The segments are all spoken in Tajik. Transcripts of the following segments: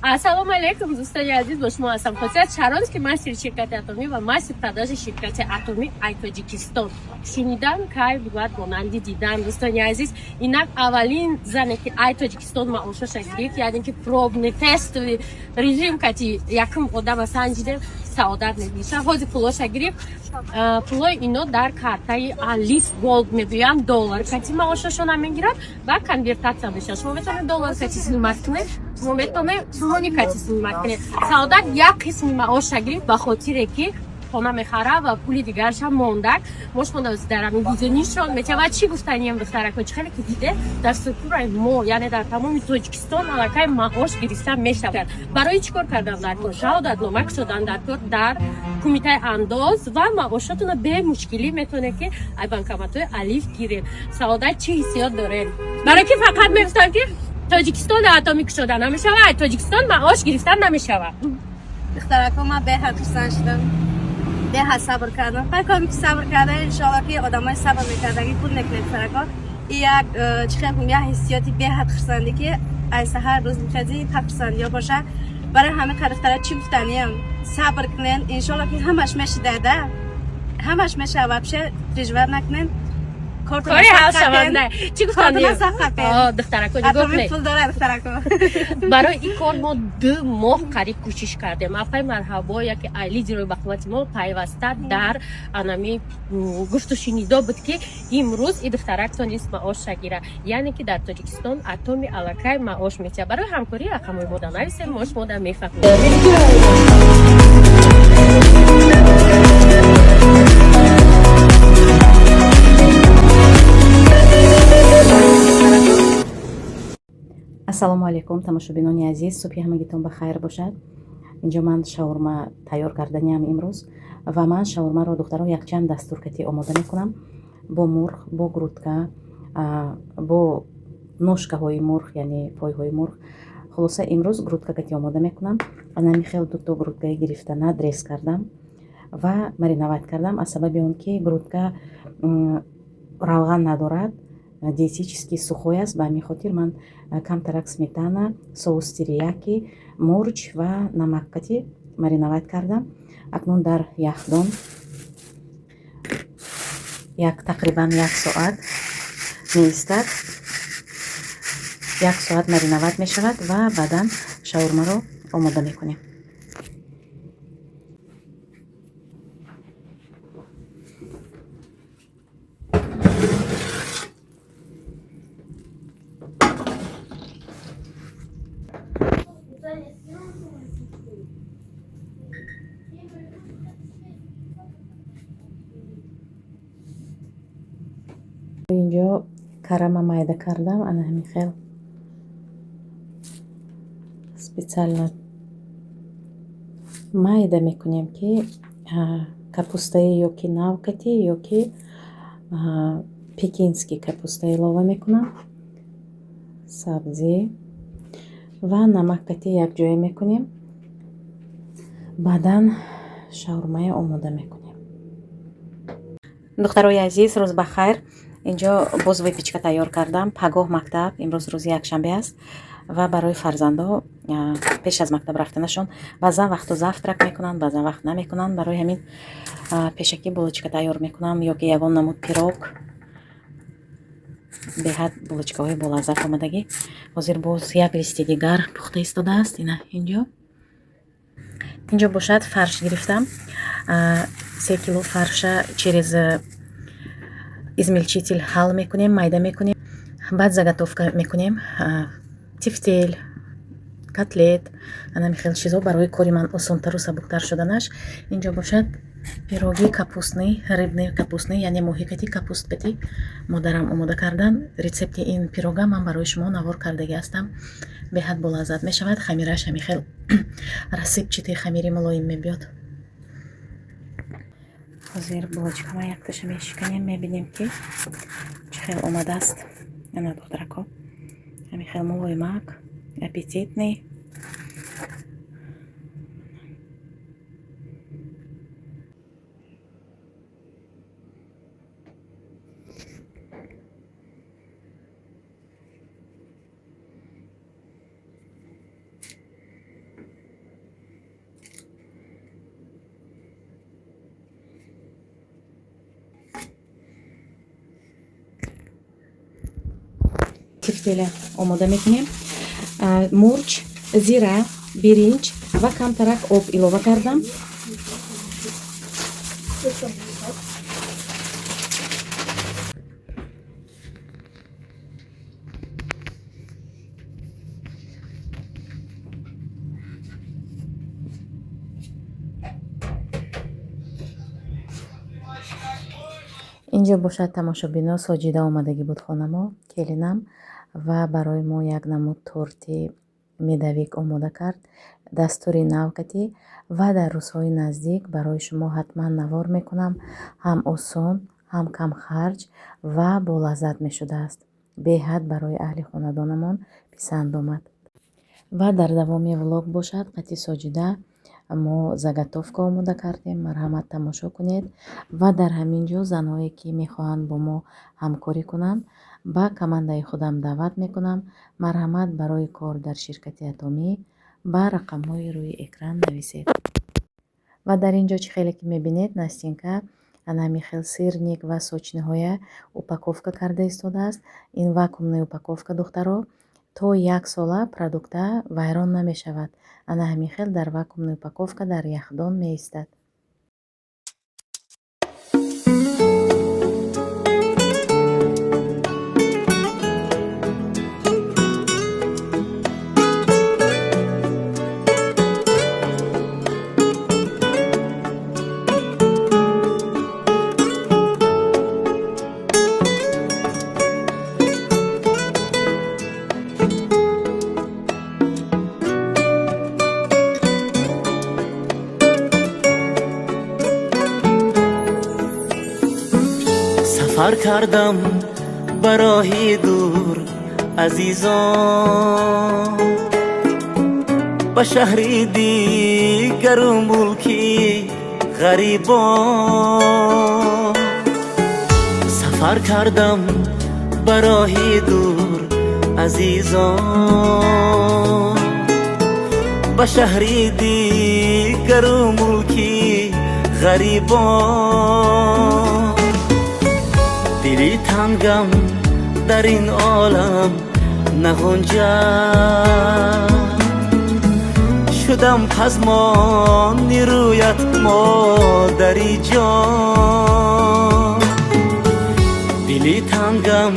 ассалому алейкум, дӯстони азиз, бо шумо ҳастам. Хотият чарост ки масир ширкати атомӣ ва масир продажи ширкати атомӣ ай Тоҷикистон. Шунидан кай буд монанди дидан, дӯстони азиз. Инак аввалин зане ки ай Тоҷикистон маошаша гирифт, яъне ки пробный тестови режим кати якум одама санҷидем саодат мебиша. Ҳозир пулоша гирифт. Пулои ино дар картаи Алиф Голд мегӯянд доллар кати маошашона мегирад ва конвертация мешавад. Шумо метавонед доллар кати снимат кунед, шумо метавонед сумони кати снимат кунед. Саодат як қисми маоша гирифт ба хотире ки хона мехара ва пули дигаршам мондак. Мош монда дар ҳамин видеонишон метавонад чӣ гуфтаниям духтарако чӣ хеле ки диде дар структураи мо, яъне дар тамоми Тоҷикистон аллакай маош гирифта мешавад. Барои чӣ кор кардан дар кор? Шаҳодатнома кушодан дар кор дар кумитаи андоз ва маошатона бе мушкилӣ метавонед ки ай банкоматҳои Алиф гиред. Саодат чӣ ҳиссиёт доред? Барои ки фақат мегуфтанд ки Тоҷикистон атомӣ кушода намешавад, ай Тоҷикистон маош гирифта намешавад. духтарако ма беҳад хурсанд шудам, беҳад сабр кардам. факами ки сабр карда иншоалло ки одамои сабр мекардаги пул мекунед духтарако. И як чихелкум як ҳиссиёти беҳад хурсанде ки ай саҳар рӯз мехази так хурсандиё боша. барои ҳама духтара чӣ гуфтаниям сабр кунен, иншоалло ки ҳамаш мешидада, ҳамаш мешава, вообще переживат накунен. Кори ҳал шаванда. Чӣ гуфтаниям? Духтарако нигоҳ кунед. Пул дора духтарако. Барои ин кор мо 2 моҳ қариб кӯшиш кардем. Афай марҳабо яке ай лидерои ба хизмати мо пайваста дар анами гуфту шунидо буд ки имрӯз и духтарак тонист маоша гира. Яъне ки дар Тоҷикистон атоми аллакай маош метиҳад. Барои ҳамкорӣ рақамҳои мо дар нависем, мош мода мефаҳмем. ассалому алайкум тамошобинони азиз, субҳи ҳамагитон ба хайр бошад. инҷо ман шаурма тайёр карданиам имрӯз ва ман шаурмаро духтаро якчанд дастур кати омода мекунам бо мурғ, бо грудка, бо ношкаҳои мурғ, яъне пойҳои мурғ. хулоса имрӯз грудка кати омода мекунам. анами хел дуто грудкаи гирифта надрез кардам ва мариноват кардам, аз сабаби он ки грудка равған надорад, диетически сухой аст. ба ҳамин хотир ман камтарак сметана, соус тирияки, мурҷ ва намак кати мариноват кардам. акнун дар яхдон тақрибан 1 соат меистад, 1 соат мариноват мешавад ва баъдан шаурмаро омода мекунем. инҷо карама майда кардам, ана ҳамин хел специально майда мекунем ки капустаи ёки навкати ёки пекински капуста илова мекунам, сабзӣ ва намаккати якҷоя мекунем. баъдан шаурмаи омода мекунем. духтарои азиз, рӯз ба хайр. инҷо боз выпечка тайёр кардам. пагоҳ мактаб, имрӯз рӯзи якшанбе аст ва барои фарзандо пеш аз мактаб рафтанашон баъзан вақту завтрак мекунанд, баъзан вақт намекунанд. барои ҳамин пешакӣ булочка тайёр мекунам ёки ягон намуд пирог. беҳад булочкаҳои болаззат омадагӣ. ҳозир боз як листи дигар пухта истодааст. инҷо бошад фарш гирифтам. 3 кило фарша через измельчитель ҳал мекунем, майда мекунем, баъд заготовка мекунем. тифтел, котлет, анами хел чизо барои кори ман осонтару сабуктар шуданаш. инҷо бошад пироги капустный, рыбный капустный, яъне моҳикати капусткати модарам омода кардан. рецепти ин пирога ман барои шумо навор кардагӣ ҳастам. беҳад болаззат мешавад. хамираш ҳамин хел расипчати хамири мулоим мебиёд. ҳозир булочкаҳои якташа мешиканем, мебинем ки чӣ хел омадааст. ана духтарако ҳамин хел мулоимак, аппетитный. тефтели омода мекунем. Мурч, зира, биринҷ ва камтарак об илова кардам. инҷо бошад тамошобино, соҷида омадагӣ буд хонамо, келинам ва барои мо як намуд торти медавик омода кард. Дастури нав катӣ ва дар рӯзҳои наздик барои шумо ҳатман навор мекунам. Ҳам осон, ҳам камхарҷ ва болаззат мешудааст. Беҳад барои аҳли хонадонамон писанд омад. Ва дар давоми влог бошад қати соҷида мо заготовка омода кардем. Марҳамат, тамошо кунед. Ва дар ҳамин ҷо занҳое ки мехоҳанд бо мо ҳамкорӣ кунанд ба командаи худам даъват мекунам. Марҳамат, барои кор дар ширкати Атомӣ ба рақамҳои рӯи экран нависед. Ва дар ин ҷо чӣ хеле ки мебинед, настенка анами хел сирник ва сочниҳоя упаковка карда истодааст. Ин вакуумная упаковка духтаро то 1 сола продукта вайрон намешавад. Ана ҳамин хел дар вакуумная упаковка дар яхдон меистад. سفر کردم به راهی دور عزیزان، به شهری دیگر و ملکی غریبان. سفر کردم به راهی دور عزیزان، به شهری دیگر و ملکی غریبان. دلی تنگم در این عالم نگنجد، شدم پزمان رویت مادری جان. دلی تنگم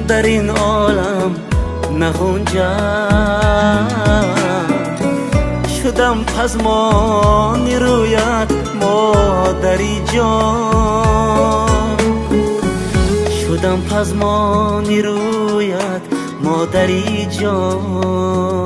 در این عالم نگنجد، شدم پزمان رویت مادری جان. شدم پزمانی رویت مادری جان.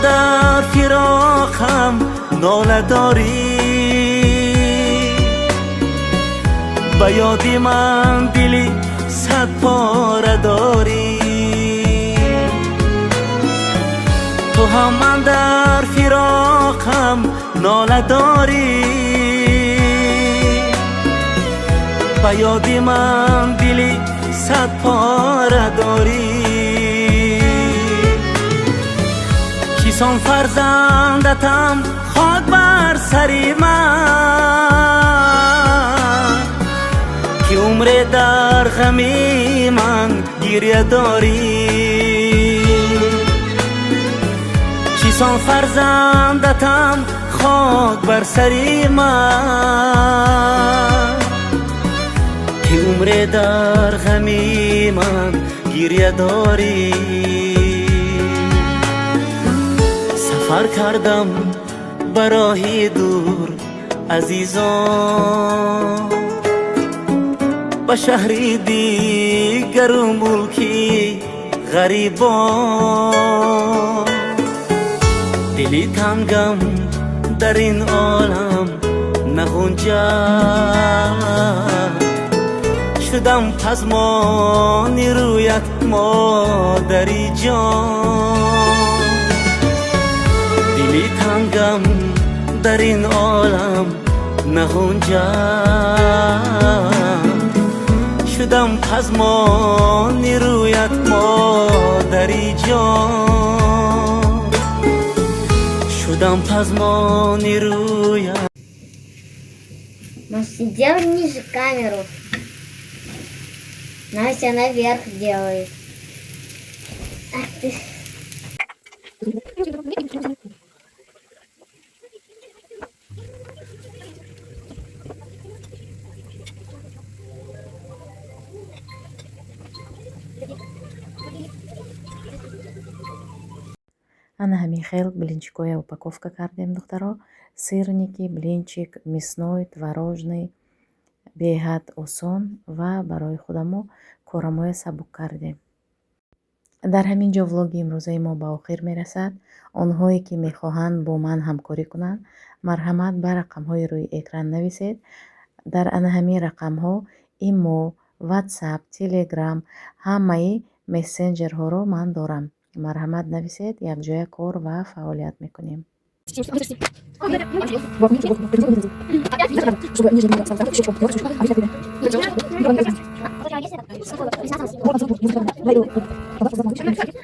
در فراقم ناله داری، به یادی من دلی 100 پاره داری. تو هم من در فراقم ناله داری، به یادی من دلی 100 پاره داری. کیسان فرزندتم خاک بر سری من، که عمر در غمی من گریه داری. کیسان فرزندتم خاک بر سری من، که عمر در غمی من گریه داری. سفر کردم به راهی دور عزیزان، به شهری دیگر و ملکی غریبان. دلی تنگم در این عالم نگنجد، شدم پزمانی رویت مادری جان. دلی تنگم در این عالم نهنجم، شدم پزمانی رویت مادری جان، شدم پزمانی رویت. Настя, делай ниже камеру. Настя наверх делает. Ах ты. ана ҳамин хел блинчикоя упаковка кардем духтаро. сирники, блинчик мясной, творожный, беҳад осон ва барои худамо корамоя сабук кардем. дар ҳамин ҷо влоги имрӯзаи мо ба охир мерасад. онҳое ки мехоҳанд бо ман ҳамкорӣ кунанд, марҳамат ба рақамҳои рӯи экран нависед. дар ана ҳамин рақамҳо имо, ватсап, телеграм, ҳамаи мессенҷерҳоро ман дорам. марҳамат нависед, якҷоя кор ва фаъолият мекунем. Опять?